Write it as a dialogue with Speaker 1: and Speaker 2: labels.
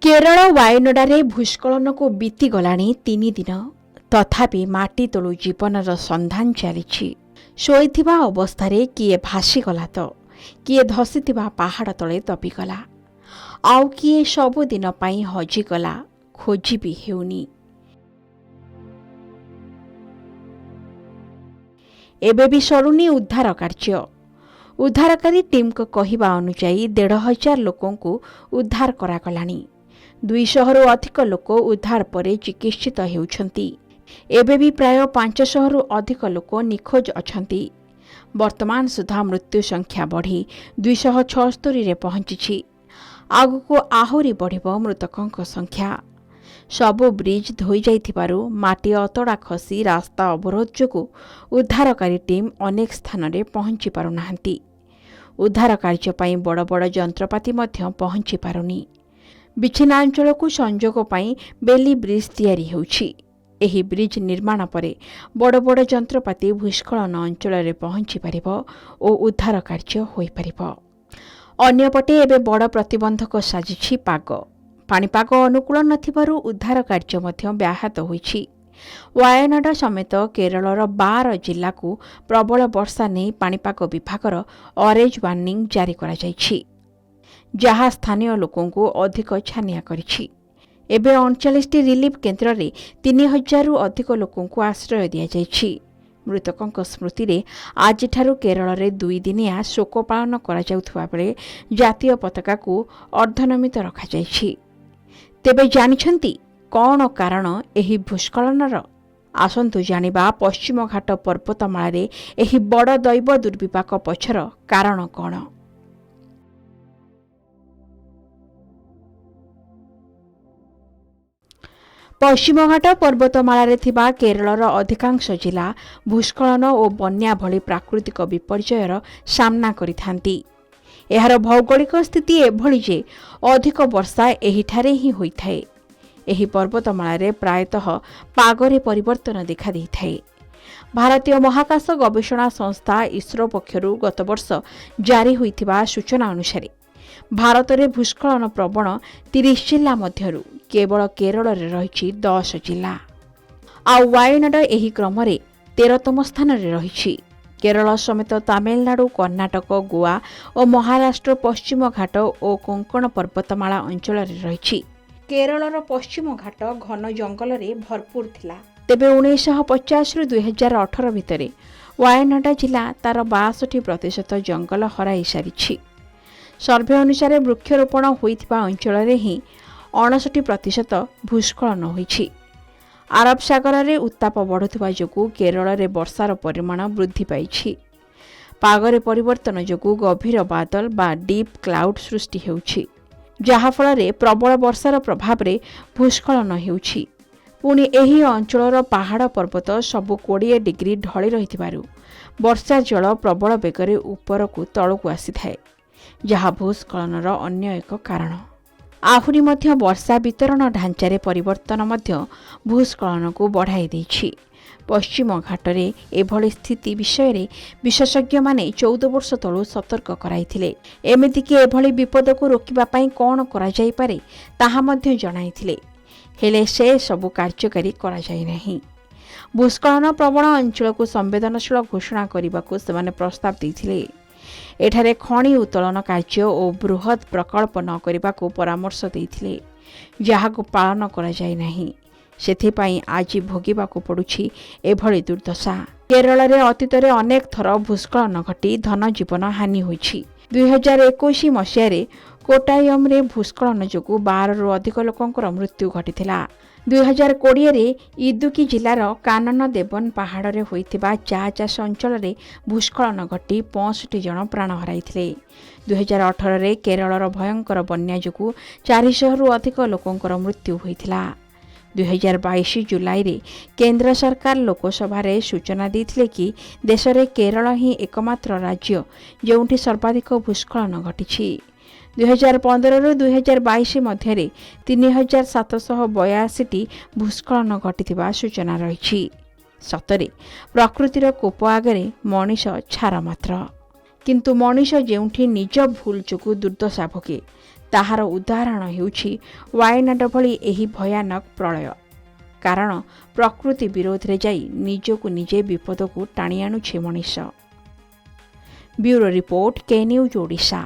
Speaker 1: केरल वायनडारे भूस्खलन को बीतीगलाणी 3 दिन तथापि माटी तलु जीवनर संधान चली शोईथिबा अवस्थारे किए भासीगला तो किए धसीथिबा पहाड़ तले दबिगला आउ किए सबुदिन पाई हजिगला खोजी भी हेउनी। एबे भी सरुनी उद्धार कार्य। उद्धारकारी टीम को कहिबा अनुसायी 1,500 लोकों को उद्धार करागलानी। 200 रु अधिक लोक उद्धार परे चिकित्सित हेउछंती। एबे भी प्राय 500 रु अधिक लोक निखोज अछंती। वर्तमान सुधा मृत्यु संख्या बढ़ी 276 रे पहुंची। आगुको आहुरी बढ़िबो मृतकों संख्या। सबु ब्रिज धोई जाइथिबारु माटी अतड़ा खसी रास्ता अवरोध जोगु उद्धारकारी टीम अनेक स्थान रे पहुंची पारु नाहंती। उद्धार कार्य पई बड़ बड़ यंत्रपाति मध्य पहुंची पारुनी। विच्छिन्नांचल को संजोग पाई बेली ब्रिज तैयारी होउछि। एही ब्रिज निर्माण परे बड़ बड़ यंत्रपाति भूस्खलन अंचल रे पहुंची पारिबो ओ उद्धार कार्य होई पारिबो। अन्यपटे एबे बड़ प्रतिबंधक साजिछि पाग। पाणीपाग अनुकूल नथिबारु उद्धार कार्य मध्य व्याहत होइछि। वायनाड समेत केरलर 12 जिल्ला को प्रबल वर्षा नै पाणीपाग विभागर ऑरेंज वार्निंग जारी करा जाइछि, जहाँ स्थानीय लोकों को अधिक छानिया करिछि। एबे 39 रिलीफ केन्द्र रे 3000 रु अधिक लोकों को आश्रय दिया जाइछि। मृतकों स्मृति रे आज ठारू केरल रे 2 दिनिया शोक पालन करा जाउथबा बेले जातीय पताका को अर्धनमित रखा जाइछि। तेबे जानिछंती कौन कारण एही भूस्खलनर? आसंतु जानिबा पश्चिम घाट पर्वतमाला रे एही बड़ दैव दुर्विपाक पछर कारण कौन। पश्चिमघाट पर्वतमाला रे थिबा केरलर अधिकांश जिला भूस्खलन और बन्या भली प्राकृतिक विपर्ययर सामना करिथांती। एहार भौगोलिक स्थिति एभली जे अधिक वर्षा एहिठारे ही होइथाए। एही पर्वतमाला रे प्रायतः पागरे परिवर्तन देखा देइथाए। भारतीय महाकाश गवेषणा संस्था इसरो पक्षरु गत वर्ष जारी होइथिबा सूचना अनुसार भारत में भूस्खलन प्रवण 30 जिला मध्यरु केवल केरल रे रहिछि 10 जिला। आउ वायनाड एही क्रम रे 13तम स्थान रे रहिछि। केरल समेत तमिलनाडु, कर्णाटक, गोवा और महाराष्ट्र पश्चिम घाट और कोंकण पर्वतमाला अंचल रे रहिछि। केरलर पश्चिम घाट घन जंगल रे भरपूर थिला। तेबे 1950 रु 2018 भितरे वायनाड जिला तार 62% जंगल हराई सारिछि। सर्वे अनुसार वृक्षरोपण होइथिबा अंचल रे ही 59% भूस्खलन होइछि। आरब सागर रे उत्ताप बढ़ुथिबा जोगु केरल रे वर्षार परिमाण वृद्धि पाइछि। पागरे परिवर्तन जोगु गभीर बादल बा डीप क्लाउड सृष्टि हेउछि, जहा फल रे प्रबल वर्षार प्रभाव रे भूस्खलन हेउछि। पुणी एही अंचलर पहाड़ पर्वत सबु 20 डिग्री ढଳି रहिथिबारु वर्षा जल प्रबल बेगरे उपरकु तळकु आसीथाए, जहा भूस्खलनर अन्य एक कारण। आहुरी मध्य वर्षा वितरण ढांचारे परिवर्तन मध्य भूस्खलन को बढ़ाई देछि। पश्चिम घाटरे एभली स्थिति विषय रे विशेषज्ञ माने 14 वर्ष तळु सतर्क कराइथिले। एमिति कि एभली विपद को रोकिबा पई कोन करा जाई पारे ताहा मध्य जणाइथिले, हेले से सबु कार्यकारी करा जाई नाही। भूस्खलन प्रवण अंचल को संवेदनशील घोषणा करबाकू सेमाने प्रस्ताव दैथिले। एठारे खणी उत्तोलन कार्य और बृहत प्रकल्प न करने को परामर्श देथिले, जहाको पालन करा जाय नाही। सेथिपाई आज भोगिबाकू पड़ुछि एभली दुर्दशा। केरल रे अतीत रे अनेक थर भूस्खलन घटी धन जीवन हानि होइछि। 2021 मसीह रे कोटायम रे भूस्खलन जोगु 12 रु अधिक लोकंकर मृत्यु घटिथिला। 2020 रे इदुकी जिलार कानन देवन पहाड़ रे होइथिबा चा चाष अंचल रे भूस्खलन घटी 65 जन प्राण हराइथिले। 2018 रे केरलर भयंकर बन्या जोगु 400 रु अधिक लोकंकर मृत्यु होइथिला। 2022 जुलाई रे केंद्र सरकार लोकसभा रे सूचना देथिले कि देश रे केरल ही एकमात्र राज्य जोंठी सर्वाधिक भूस्खलन घटिछि। 2015 रु 2022 मध्य 3782 भूस्खलन घटिथिबा सूचना रहिछि। सतरे प्रकृतिर कोप आगरे मनीष छार मात्र। किंतु मनीष जेउठी निज भूल जोगु दुर्दशा भोगे ତାହାର ଉଦାହରଣ ହେଉଛି ୱାୟନାଡ ଭଳି ଏହି ଭୟାନକ ପ୍ରଳୟ। କାରଣ ପ୍ରକୃତି ବିରୋଧରେ ଯାଇ ନିଜକୁ ନିଜେ ବିପଦକୁ ଟାଣି ଆଣୁଛି ମଣିଷ। Bureau report, K news Odisha.